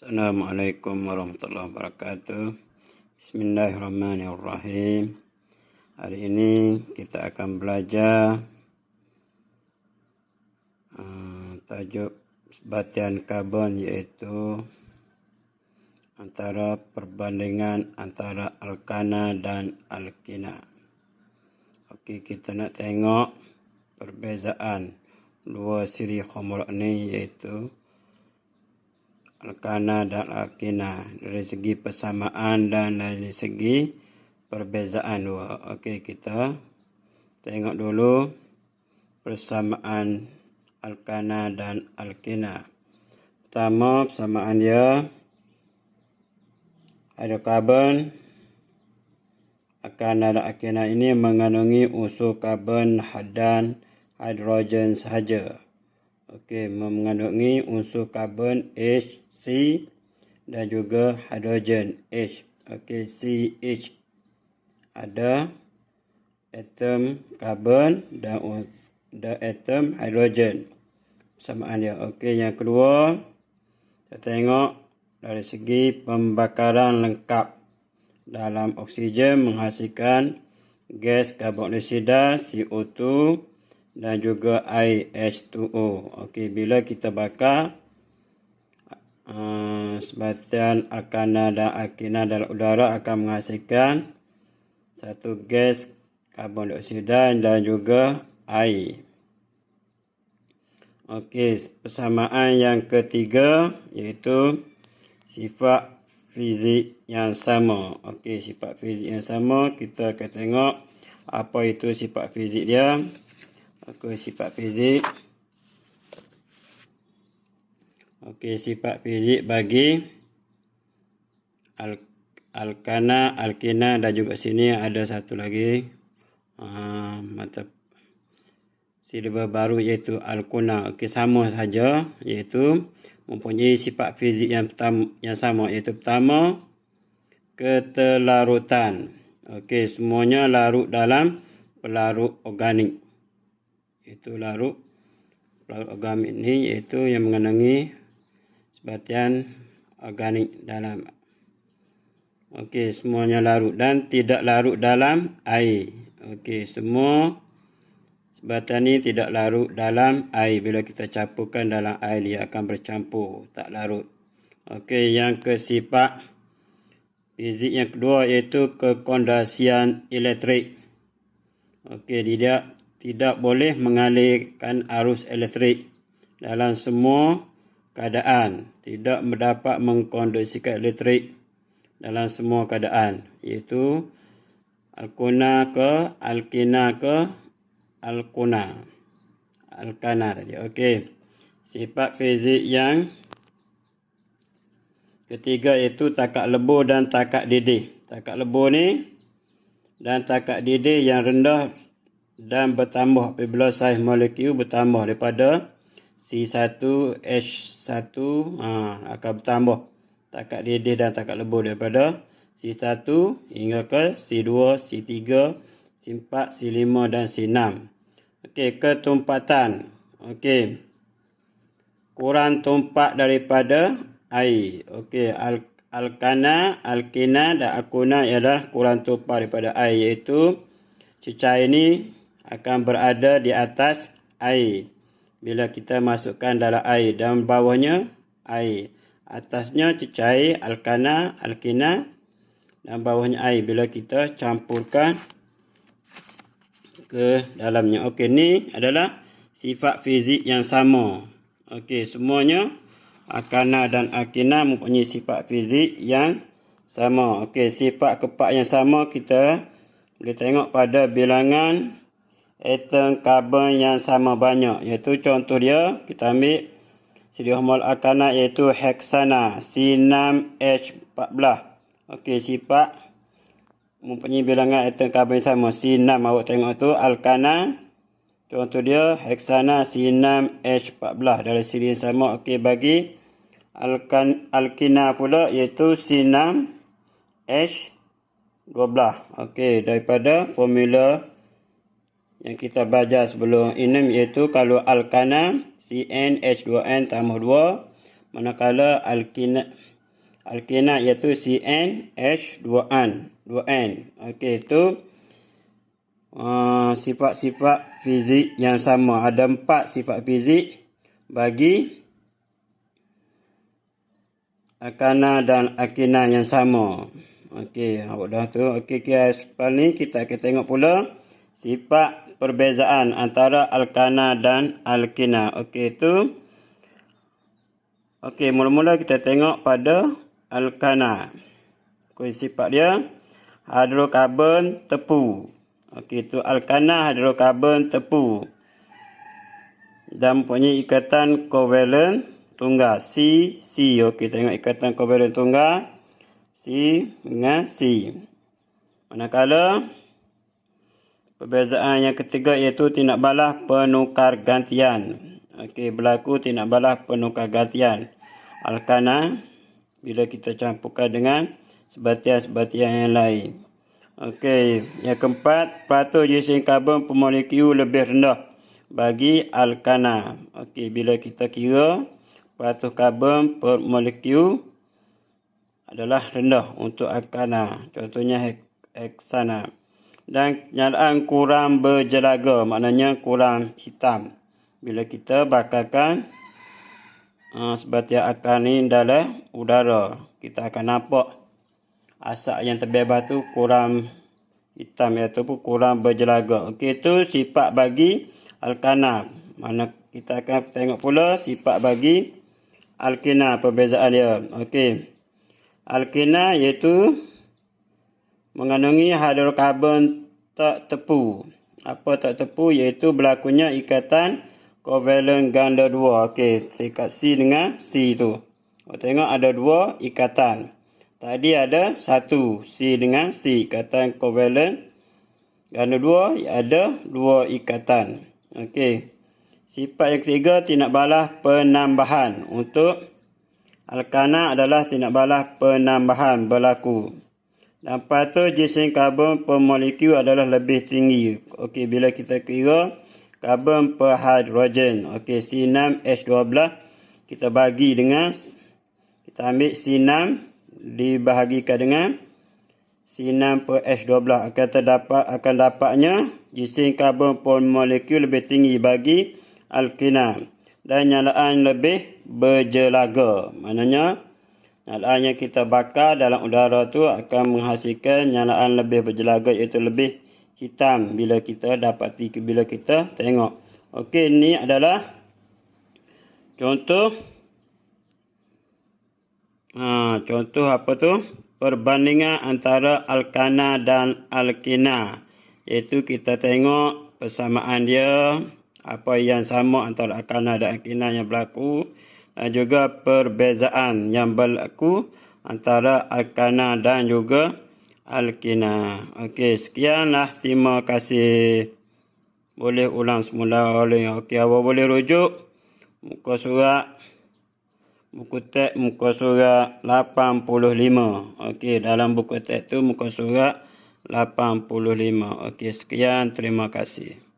Assalamualaikum warahmatullahi wabarakatuh. Bismillahirrahmanirrahim. Hari ini kita akan belajar tajuk sebatian karbon, iaitu perbandingan antara alkana dan alkina. Okey, kita nak tengok perbezaan dua siri homolog ni, iaitu alkana dan alkina, dari segi persamaan dan dari segi perbezaan dua. Okey, kita tengok dulu persamaan alkana dan alkina. Pertama, persamaan dia, hidrokarbon alkana dan alkina ini mengandungi unsur karbon dan hidrogen sahaja. Okey, mengandungi unsur karbon H, C dan juga hidrogen H. Okey, CH. Ada atom karbon dan atom hidrogen. Persamaan dia. Okey, yang kedua, kita tengok dari segi pembakaran lengkap. Dalam oksigen menghasilkan gas karbon dioksida, CO2 dan juga air H2O. Okey, bila kita bakar sebatian alkana dan alkina dalam udara akan menghasilkan satu gas karbon dioksida dan juga air. Okey, persamaan yang ketiga iaitu sifat fizik yang sama. Okey, sifat fizik yang sama, kita akan tengok apa itu sifat fizik dia. Okey, sifat fizik. Okey, sifat fizik bagi alkana, alkina dan juga sini ada satu lagi mata silibus baru, iaitu alkuna. Okey, sama saja, iaitu mempunyai sifat fizik yang sama, iaitu pertama, ketelarutan. Okey, semuanya larut dalam pelarut organik. Itu larut organik ni, iaitu yang mengandungi sebatian organik dalam. Okey, semuanya larut dan tidak larut dalam air. Okey, semua sebatian ni tidak larut dalam air. Bila kita campurkan dalam air, dia akan bercampur, tak larut. Okey, yang sifat fizik yang kedua iaitu kekondisian elektrik. Okey, tidak boleh mengalirkan arus elektrik dalam semua keadaan. Tidak dapat mengkondisikan elektrik dalam semua keadaan, iaitu alkuna ke alkina ke alkana tadi. Okey, sifat fizik yang ketiga iaitu takat lebur dan takat didih. Takat lebur ni dan takat didih yang rendah dan bertambah apabila saiz molekul bertambah daripada C1, H1 akan bertambah takat didih dan takat lebur daripada C1 hingga ke C2, C3, C4, C5 dan C6. Okey, ketumpatan. Okey, kurang tumpat daripada air. Okey, alkana, alkina dan alkuna ialah kurang tumpat daripada air, iaitu cecair ini akan berada di atas air bila kita masukkan dalam air, dan bawahnya air. Atasnya cecair alkana, alkina dan bawahnya air bila kita campurkan ke dalamnya. Okey, ni adalah sifat fizik yang sama. Okey, semuanya alkana dan alkina mempunyai sifat fizik yang sama. Okey, sifat keempat yang sama kita boleh tengok pada bilangan atom karbon yang sama banyak, iaitu contoh dia, kita ambil siri homolog alkana iaitu heksana C6H14. Okey, sifat mempunyai bilangan atom karbon yang sama C6, awak tengok tu alkana, contoh dia heksana C6H14 dari siri yang sama. Okey, bagi alkina pula iaitu C6H12. Okey, daripada formula yang kita belajar sebelum ini, iaitu kalau alkana CnH2n tambah 2, manakala alkina alkena iaitu CnH2n. Okey, itu sifat-sifat fizik yang sama. Ada 4 sifat fizik bagi alkana dan alkena yang sama. Okey, awak dah tu. Okey, lepas ni kita akan tengok pula sifat perbezaan antara alkana dan alkena. Okey, itu. Okey, mula-mula kita tengok pada alkana. Okey, sifat dia hidrokarbon tepu. Okey, itu alkana hidrokarbon tepu. Dan mempunyai ikatan kovalen tunggal C. Okey, tengok ikatan kovalen tunggal C dengan C. Manakala perbezaan yang ketiga iaitu tindak balas penukar gantian. Okey, berlaku tindak balas penukar gantian alkana bila kita campurkan dengan sebatian-sebatian yang lain. Okey, yang keempat, peratus ginseng karbon per molekul lebih rendah bagi alkana. Okey, bila kita kira peratus karbon per molekul adalah rendah untuk alkana. Contohnya heksana. Dan kenyataan kurang berjelaga, maknanya kurang hitam. Bila kita bakarkan sebatian alkana ini dalam udara, kita akan nampak asap yang terbebas tu kurang hitam ataupun kurang berjelaga. Okey, itu sifat bagi alkana. Mana kita akan tengok pula sifat bagi alkena, perbezaan dia. Okey. Alkena iaitu mengandungi hidrokarbon tak tepu. Apa tak tepu? Iaitu berlakunya ikatan kovalen ganda 2. Okey, tingkat C dengan C tu. Tengok ada 2 ikatan. Tadi ada 1 C dengan C, ikatan kovalen ganda 2, ada 2 ikatan. Okey. Sifat yang ketiga, tindak balas penambahan. Untuk alkana adalah tindak balas penambahan berlaku. Dan peratus ginseng karbon per molekul adalah lebih tinggi. Okey, bila kita kira karbon per hidrogen. Okey, C6H12 kita bagi dengan, kita ambil C6 dibahagikan dengan C6 per H12 akan dapatnya ginseng karbon per molekul lebih tinggi bagi alkena dan nyalaan lebih berjelaga. Maknanya nyalaan yang kita bakar dalam udara tu akan menghasilkan nyalaan lebih berjelaga, iaitu lebih hitam bila kita dapati, bila kita tengok. Okey, ini adalah contoh apa tu? Perbandingan antara alkana dan alkena. Iaitu kita tengok persamaan dia, apa yang sama antara alkana dan alkena yang berlaku, dan juga perbezaan yang berlaku antara alkana dan juga alkena. Okey, sekianlah. Terima kasih. Boleh ulang semula oleh. Okey, awak boleh rujuk muka surat, buku teks muka surat 85. Okey, dalam buku teks tu muka surat 85. Okey, sekian. Terima kasih.